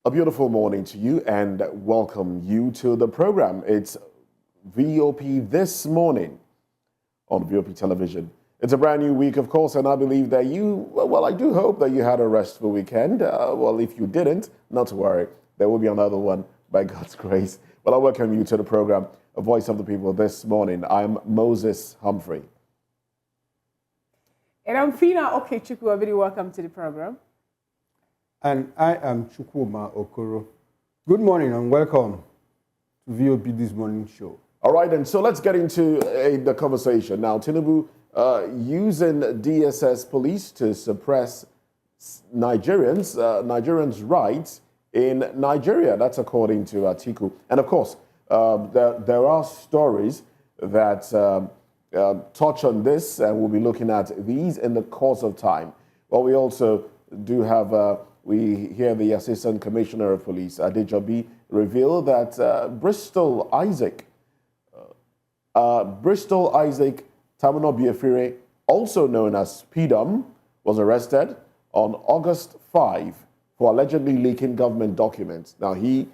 A beautiful morning to you and welcome you to the program. It's VOP This Morning on VOP Television. It's a brand new week, of course, and I believe that I do hope that you had a restful weekend. Well, if you didn't, not to worry. There will be another one by God's grace. Well, I welcome you to the program, A Voice of the People This Morning. I'm Moses Humphrey. And I'm Fina Okechukwu. Very welcome to the program. And I am Chukwuma Okoro. Good morning and welcome to VOP This Morning Show. All right, and so let's get into the conversation. Now, Tinubu using DSS police to suppress Nigerians' rights in Nigeria. That's according to Atiku. And of course, there are stories that touch on this, and we'll be looking at these in the course of time. Well, we also do have... We hear the Assistant Commissioner of Police, Adejobi, reveal that Bristol Isaac Tamino Biafire, also known as PDUM, was arrested on August 5 for allegedly leaking government documents. Now, he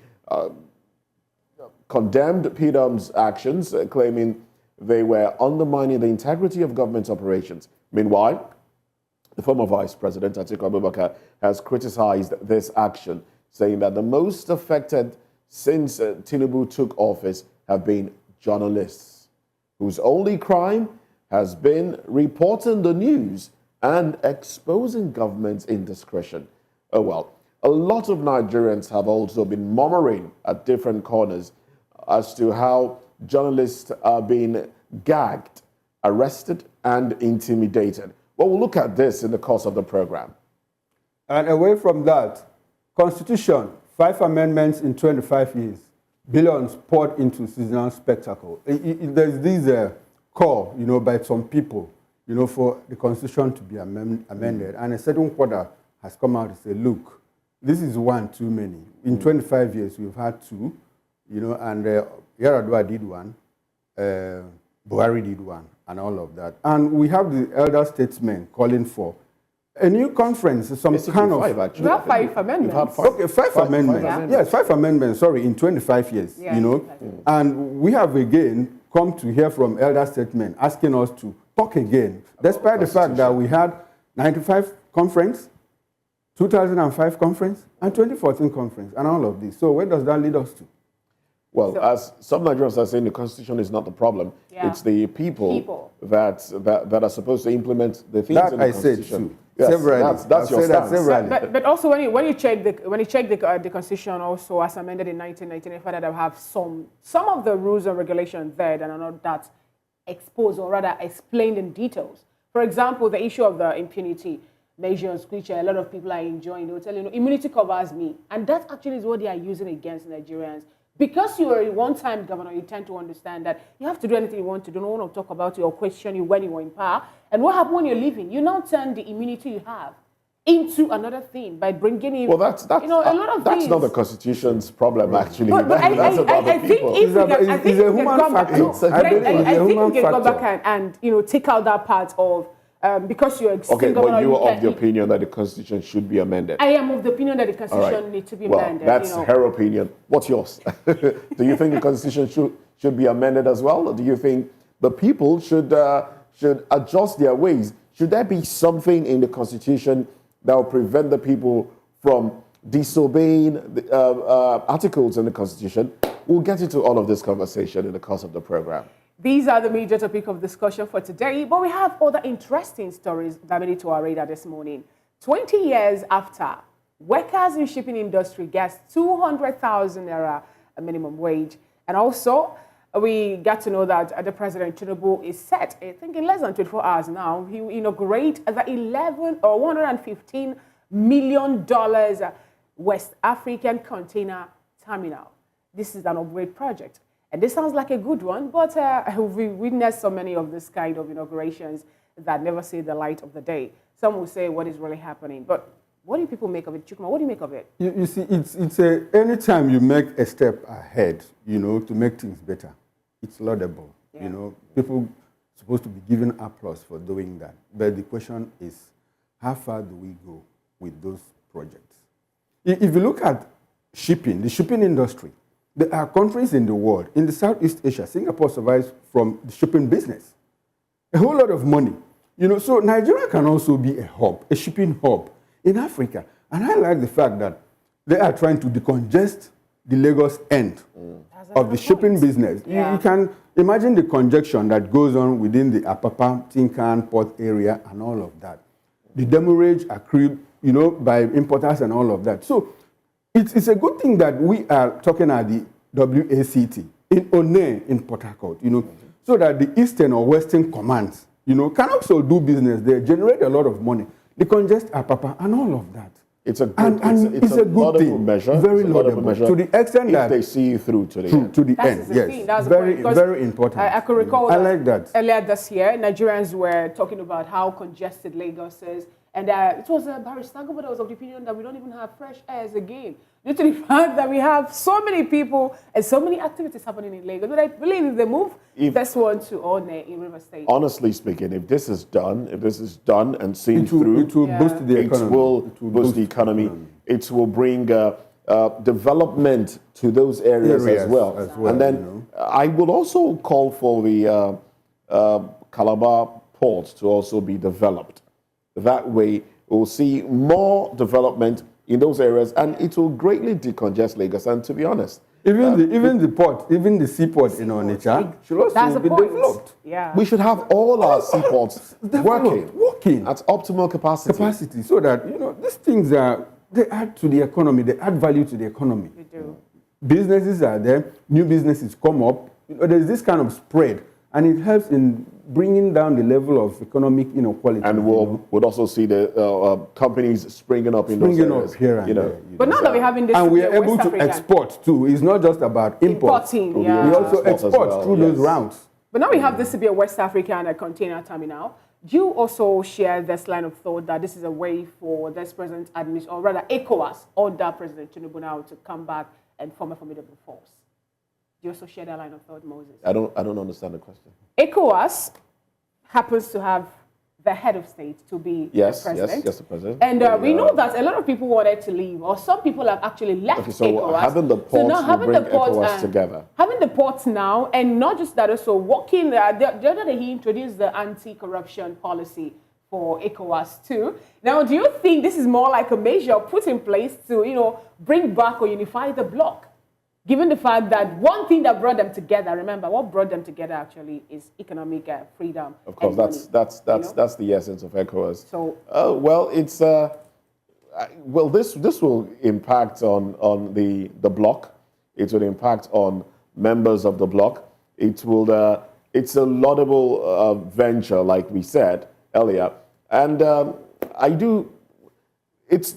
condemned PDUM's actions, claiming they were undermining the integrity of government operations. Meanwhile, the former Vice President, Atiku Abubakar, has criticized this action, saying that the most affected since Tinubu took office have been journalists, whose only crime has been reporting the news and exposing government's indiscretion. Oh well, a lot of Nigerians have also been murmuring at different corners as to how journalists are being gagged, arrested, and intimidated. Well, we'll look at this in the course of the program. And away from that, Constitution, 5 amendments in 25 years, billions poured into seasonal spectacle. There's this call, by some people, for the Constitution to be amended. And a certain quarter has come out to say, look, this is one too many. In 25 years, we've had two, and Yaradua did one, Buhari did one, and all of that. And we have the elder statesmen calling for a new conference, some Basically kind of... five, actually. We have 5 amendments. Okay, five amendments. Yeah. Yes, 5 amendments, sorry, in 25 years, Yeah, And we have again come to hear from elder statesmen asking us to talk again, despite the fact that we had 95 conference, 2005 conference, and 2014 conference, and all of this. So where does that lead us to? Well, as some Nigerians are saying, the Constitution is not the problem. Yeah. It's the people. That are supposed to implement the things That in the I said Constitution. too. Yes, Severally. that's your stance. But also when you check the Constitution, also as amended in 1995, that have some of the rules and regulations there that are not that exposed or rather explained in details. For example, the issue of the impunity measures, which a lot of people are enjoying. They will tell you, immunity covers me, and that actually is what they are using against Nigerians. Because you are a one-time governor, you tend to understand that you have to do anything you want to do. No one will talk about you or question you when you were in power. And what happened when you're leaving? You now turn the immunity you have into another thing by bringing in, Well, that's a lot of that's things. not the Constitution's problem, actually. But That's about the I think people. if we can, I It's think a we can human come back. factor. I I believe it's a think we human can go factor. back and take out that part of because you're a Okay, governor. but you are can- of the opinion that the Constitution should be amended. I am of the opinion that the All Constitution right. needs to be Well, amended. that's her opinion. What's yours? Do you think the Constitution should be amended as well? Or do you think the people should adjust their ways? Should there be something in the Constitution that will prevent the people from disobeying the articles in the Constitution? We'll get into all of this conversation in the course of the program. These are the major topic of discussion for today, but we have other interesting stories that made it to our radar this morning. 20 years after, workers in shipping industry gets 200,000 naira minimum wage. And also, we got to know that the President Tinubu is set, I think in less than 24 hours now, he will inaugurate the $115 million West African container terminal. This is an upgrade project. And this sounds like a good one, but we witnessed so many of this kind of inaugurations that never see the light of the day. Some will say, what is really happening? But what do people make of it? Chukuma, what do you make of it? You see, anytime you make a step ahead, to make things better, it's laudable. Yeah. People supposed to be given applause for doing that. But the question is, how far do we go with those projects? If you look at shipping, the shipping industry. There are countries in the world, in the Southeast Asia, Singapore survives from the shipping business. A whole lot of money. You know, so Nigeria can also be a hub, a shipping hub in Africa. And I like the fact that they are trying to decongest the Lagos end of the shipping business. Yeah. You can imagine the congestion that goes on within the Apapa, Tinkan port area and all of that. The demurrage accrued, you know, by importers and all of that. So it's a good thing that we are talking at the WACT in One in Port Harcourt, you know, so that the Eastern or Western commands, you know, can also do business there, generate a lot of money, decongest Apapa and all of that. It's a good, it's a good laudable thing. Measure. Very it's laudable measure to the extent if that they see you through to the end. To the That's end, the yes. thing. That's the very, point, because very important. I could recall I like that. earlier this year, Nigerians were talking about how congested Lagos is. And it was Barry Stagabo that was of the opinion that we don't even have fresh airs again, due to the fact that we have so many people and so many activities happening in Lagos. But I believe if they move this one to One in River State. Honestly speaking, if this is done and seen It will through, boost the economy. It will boost the economy. It will bring development to those areas as well. And then you know. I will also call for the Calabar port to also be developed. That way, we'll see more development in those areas, and it will greatly decongest Lagos. And to be honest, Even the port, even the seaport in Onitsha should That's also the be point. developed. Yeah. we should have all our seaports Working at optimal capacity. so that, you know, these things they add to the economy, they add value to the economy. We do. Businesses are there, new businesses come up. You know, there's this kind of spread, and it helps in bringing down the level of economic inequality. And we'll also see the companies springing up in those bringing areas. up here and you know. there. But now that we're having this, And we to are be a able West to African. export too. It's not just about imports. Importing, yeah. We also Export as export well, through yes. those routes. But now we have this to be a West African container terminal. Do you also share this line of thought that this is a way for this present administration, or rather ECOWAS, under President Tinubu now to come back and form a formidable force? Do you also share that line of thought, Moses? I don't understand the question. ECOWAS happens to have the head of state to be Yes, the president. yes, the president. And we know that a lot of people wanted to leave, or some people have actually left Okay, so ECOWAS. having the ports now will having bring the ports ECOWAS and- together. Having the ports now, and not just that, also working. The other day he introduced the anti-corruption policy for ECOWAS too. Now, do you think this is more like a measure put in place to, you know, bring back or unify the bloc? Given the fact that one thing that brought them together, remember, what brought them together actually is economic freedom. Of course, and that's money, you know? that's the essence of ECOWAS. So, Well, it's this will impact on the bloc. It will impact on members of the bloc. It will. It's a laudable venture, like we said earlier, and I do. It's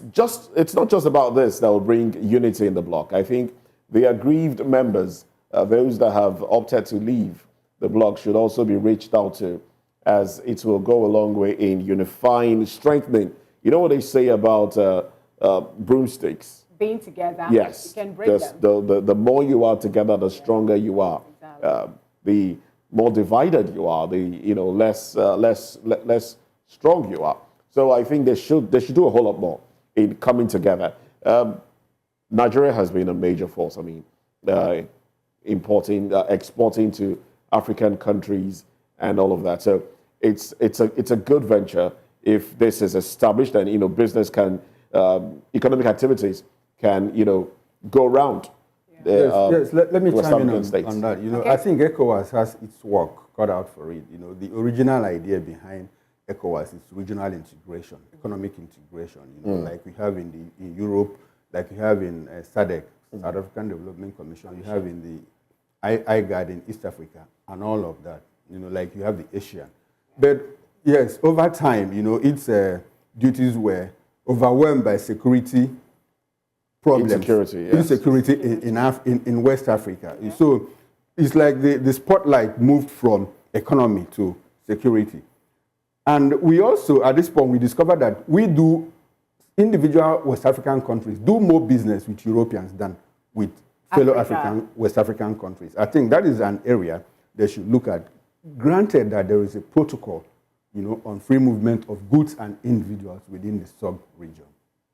not just about this that will bring unity in the bloc. I think the aggrieved members, those that have opted to leave the bloc, should also be reached out to, as it will go a long way in unifying, strengthening. You know what they say about broomsticks? being together, Yes, you can break them. the more you are together, the stronger you are. Exactly. The more divided you are, the less strong you are. So I think they should do a whole lot more in coming together. Nigeria has been a major force. I mean, exporting to African countries and all of that. So it's a good venture if this is established, and business can economic activities can go around. Yes, let me West chime in African states. on that. Okay. I think ECOWAS has its work cut out for it. The original idea behind ECOWAS is regional integration, economic integration. Like we have in Europe, like we have in SADC, South African Development Commission. You have in the IGAD in East Africa, and all of that. Like you have the ASEAN. But yes, over time, its duties were overwhelmed by security problems. Insecurity, yes. Insecurity in West Africa. Yeah. So it's like the spotlight moved from economy to security. And we also, at this point, we discovered that individual West African countries do more business with Europeans than with fellow West African countries. I think that is an area they should look at. Granted that there is a protocol, on free movement of goods and individuals within the sub-region.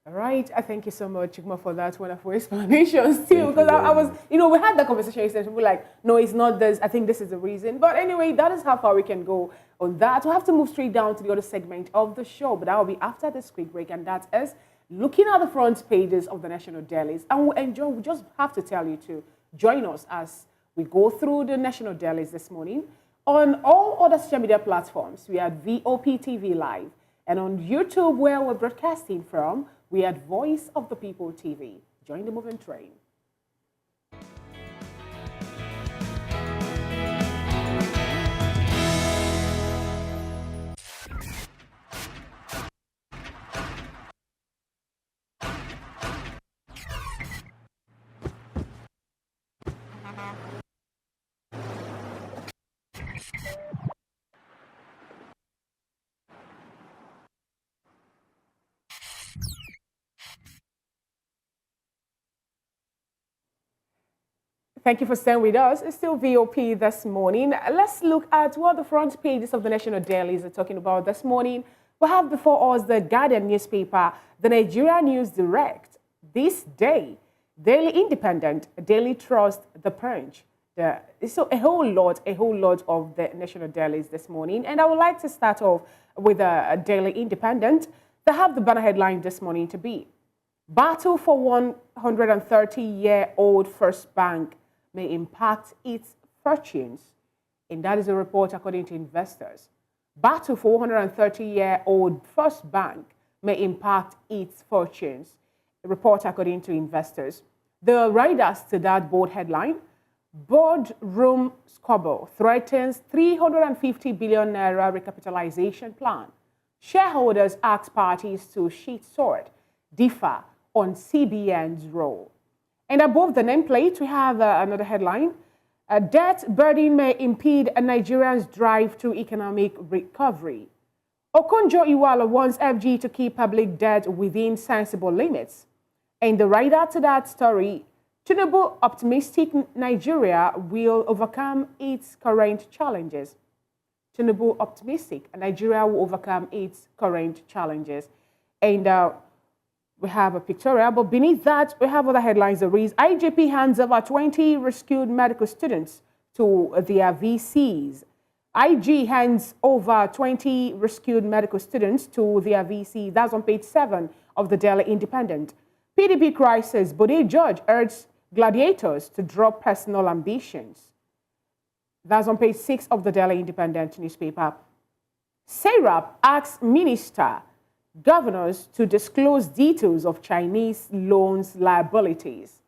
All right, I thank you so much, Chigma, for that wonderful explanation. Still, Thank because you I very was, much. we had that conversation yesterday. People were like, no, it's not this. I think this is the reason. But anyway, that is how far we can go on that. We'll have to move straight down to the other segment of the show, but that will be after this quick break, and that is looking at the front pages of the national dailies. And we just have to tell you to join us as we go through the national dailies this morning. On all other social media platforms, we are VOP TV Live. And on YouTube, where we're broadcasting from, we are Voice of the People TV. Join the moving train. Thank you for staying with us. It's still VOP this morning. Let's look at what the front pages of the national dailies are talking about this morning. We have before us the Guardian newspaper, the Nigeria News Direct, This Day, Daily Independent, Daily Trust, The Punch. So a whole lot of the national dailies this morning. And I would like to start off with a Daily Independent. They have the banner headline this morning to be, Battle for 130-year-old First Bank may impact its fortunes. And that is a report according to investors. Battle for 130-year-old First Bank may impact its fortunes. A report according to investors. The riders to that bold headline, boardroom squabble threatens 350 billion naira recapitalization plan. Shareholders ask parties to sheet sword, differ on CBN's role. And above the nameplate, we have another headline. Debt burden may impede a Nigerian's drive to economic recovery. Okonjo-Iweala wants FG to keep public debt within sensible limits. And the writer to that story, Tinubu optimistic Nigeria will overcome its current challenges. Tinubu optimistic Nigeria will overcome its current challenges. And we have a pictorial, but beneath that, we have other headlines that reads, IGP hands over 20 rescued medical students to their VCs. IG hands over 20 rescued medical students to their VC. That's on page 7 of the Daily Independent. PDP crisis, Bode George urges gladiators to drop personal ambitions. That's on page 6 of the Daily Independent newspaper. SERAP asks minister governors to disclose details of Chinese loans liabilities.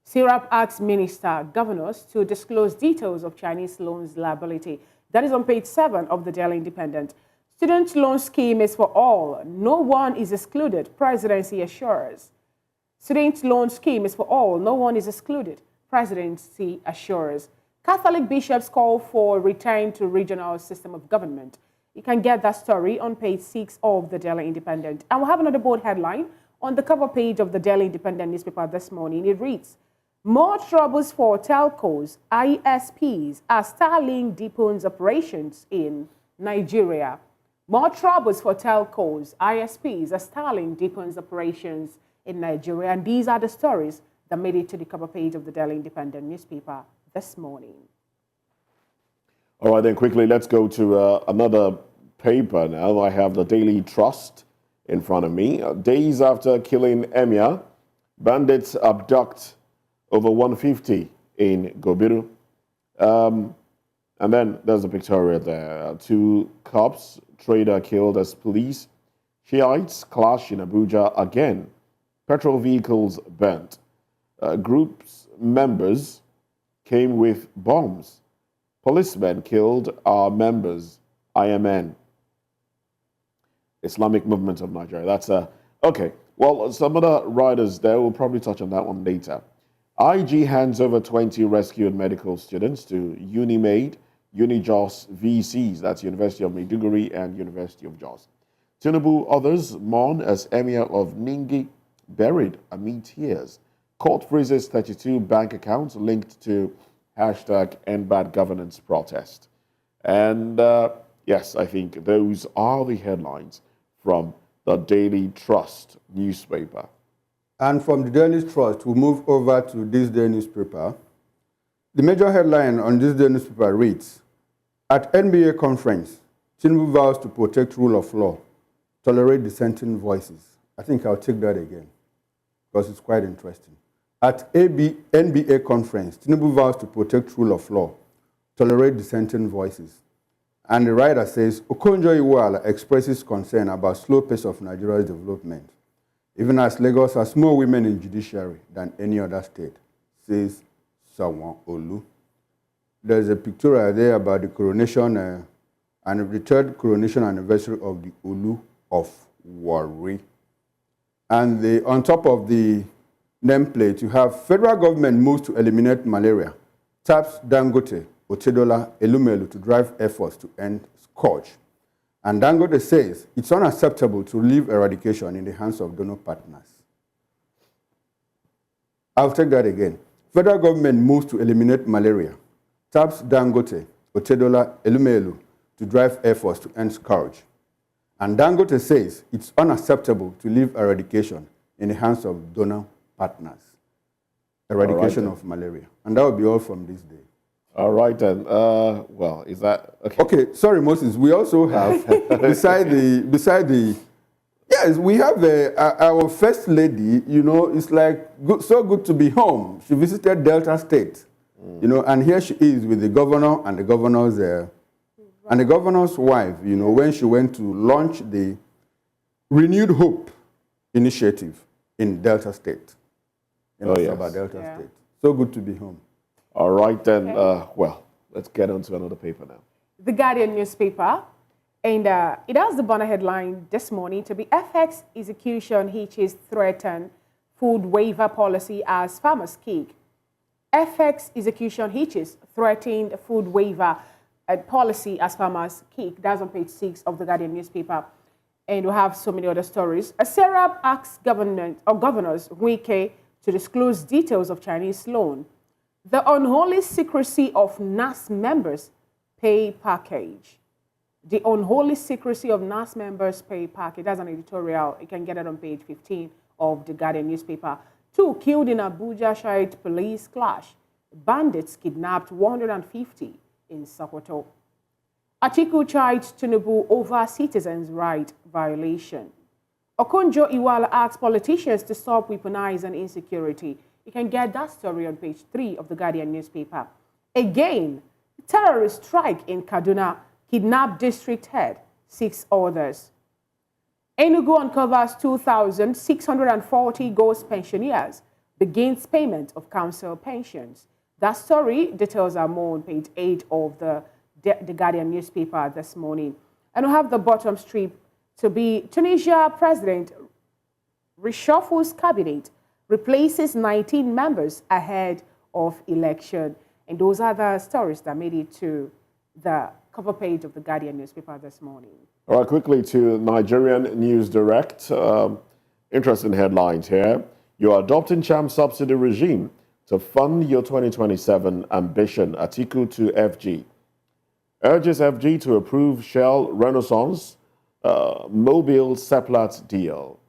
SERAP asks minister governors to disclose details of Chinese loans liability. That is on page 7 of the Daily Independent. Student loan scheme is for all. No one is excluded, presidency assures. Student loan scheme is for all. No one is excluded, presidency assures. Catholic bishops call for return to regional system of government. You can get that story on page 6 of the Daily Independent. And we'll have another bold headline on the cover page of the Daily Independent newspaper this morning. It reads, more troubles for telcos, ISPs as Starlink deepens operations in Nigeria. More troubles for telcos, ISPs as Starlink deepens operations in Nigeria. And these are the stories that made it to the cover page of the Daily Independent newspaper this morning. All right, then quickly, let's go to another paper now. I have the Daily Trust in front of me. Days after killing Emir, bandits abduct over 150 in Gobiru. And then there's a pictorial there. 2 cops, trader killed as police. Shiites clash in Abuja again. Petrol vehicles burnt. Groups members came with bombs. Policemen killed our members, IMN, Islamic Movement of Nigeria. That's okay. Well, some other writers there will probably touch on that one later. IG hands over 20 rescued medical students to UNIMAID, UniJOS VCs, that's University of Maiduguri and University of Jos. Tinubu others mourn as Emir of Ningi buried amid tears. Court freezes 32 bank accounts linked to #EndBadGovernance protest. And yes, I think those are the headlines from the Daily Trust newspaper. And from the Daily Trust, we move over to this day newspaper. The major headline on this day newspaper reads, at NBA conference, Tinubu vows to protect rule of law, tolerate dissenting voices. I think I'll take that again because it's quite interesting. At NBA conference, Tinubu vows to protect rule of law, tolerate dissenting voices. And the writer says, Okonjo-Iweala expresses concern about slow pace of Nigeria's development, even as Lagos has more women in judiciary than any other state, says Sanwo-Olu. There's a pictorial there about the coronation and the third coronation anniversary of the Olu of Warri. And on top of the nameplate, you have federal government moves to eliminate malaria, taps Dangote, Otedola, Elumelu to drive efforts to end scourge. And Dangote says it's unacceptable to leave eradication in the hands of donor partners. I'll take that again. Federal government moves to eliminate malaria, taps Dangote, Otedola, Elumelu to drive efforts to end scourge. And Dangote says it's unacceptable to leave eradication in the hands of donor partners. Eradication of malaria. And that will be all from this day. All right, then. Well, is that okay? Okay, sorry, Moses. We also have, yes, we have our first lady, you know, it's like so good to be home. She visited Delta State, you know, and here she is with the governor and the governor's wife, you know, when she went to launch the Renewed Hope initiative in Delta State. Delta State. So good to be home. All right, then. Okay. Well, let's get on to another paper now. The Guardian newspaper, and it has the banner headline this morning to be FX execution hitches threaten food waiver policy as farmers kick. FX execution hitches threatened food waiver policy as farmers kick. That's on page 6 of the Guardian newspaper. And we have so many other stories. A Serap asks governors Wike to disclose details of Chinese loan. The unholy secrecy of NAS members pay package. The unholy secrecy of NAS members pay package. That's an editorial. You can get it on page 15 of the Guardian newspaper. 2 killed in Abuja Shiite police clash. Bandits kidnapped 150 in Sokoto. Atiku chides Tinubu over citizens' right violation. Okonjo-Iweala asks politicians to stop weaponizing insecurity. You can get that story on page 3 of the Guardian newspaper. Again, terrorist strike in Kaduna, kidnapped district head, 6 others. Enugu uncovers 2,640 ghost pensioners, begins payment of council pensions. That story, details are more on page 8 of the Guardian newspaper this morning. And we have the bottom strip to be Tunisia President reshuffles cabinet, replaces 19 members ahead of election. And those are the stories that made it to the cover page of the Guardian newspaper this morning. All right, quickly to Nigerian News Direct. Interesting headlines here. You're adopting Cham subsidy regime to fund your 2027 ambition. Atiku to FG. Urges FG to approve Shell Renaissance Mobile Seplat deal.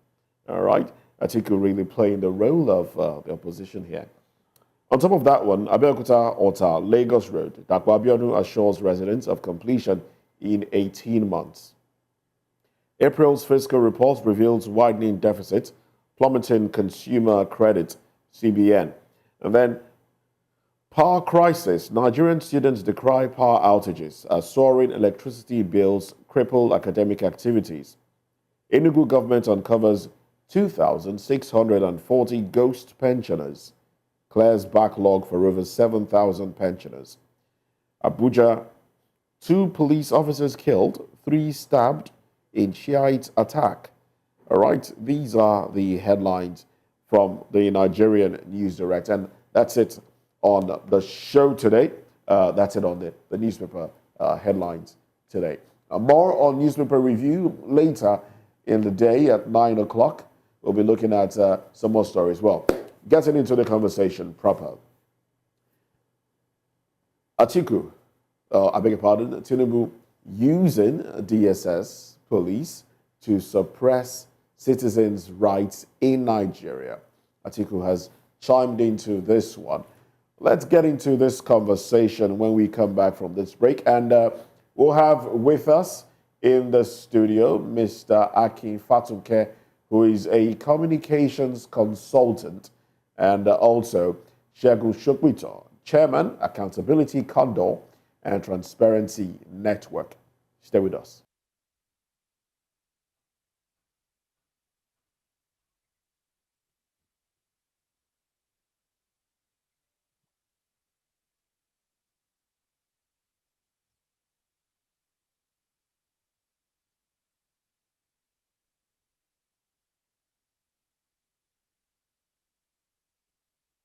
All right. Atiku really playing the role of the opposition here. On top of that one, Abeokuta Ota, Lagos Road, Dapo Abiodun assures residents of completion in 18 months. April's fiscal report reveals widening deficit, plummeting consumer credit, CBN. And then, power crisis. Nigerian students decry power outages as soaring electricity bills cripple academic activities. Enugu government uncovers 2,640 ghost pensioners, clears backlog for over 7,000 pensioners. Abuja, 2 police officers killed, 3 stabbed in Shiite attack. All right, these are the headlines from the Nigerian News Direct. And that's it on the show today. That's it on the newspaper headlines today. More on newspaper review later in the day at 9 o'clock. We'll be looking at some more stories. Well, getting into the conversation proper. Atiku, I beg your pardon, Tinubu using DSS police to suppress citizens' rights in Nigeria. Atiku has chimed into this one. Let's get into this conversation when we come back from this break. And we'll have with us in the studio Mr. Akin Fatunke, who is a communications consultant, and also Segun Shokbito, Chairman, Accountability Condor and Transparency Network. Stay with us.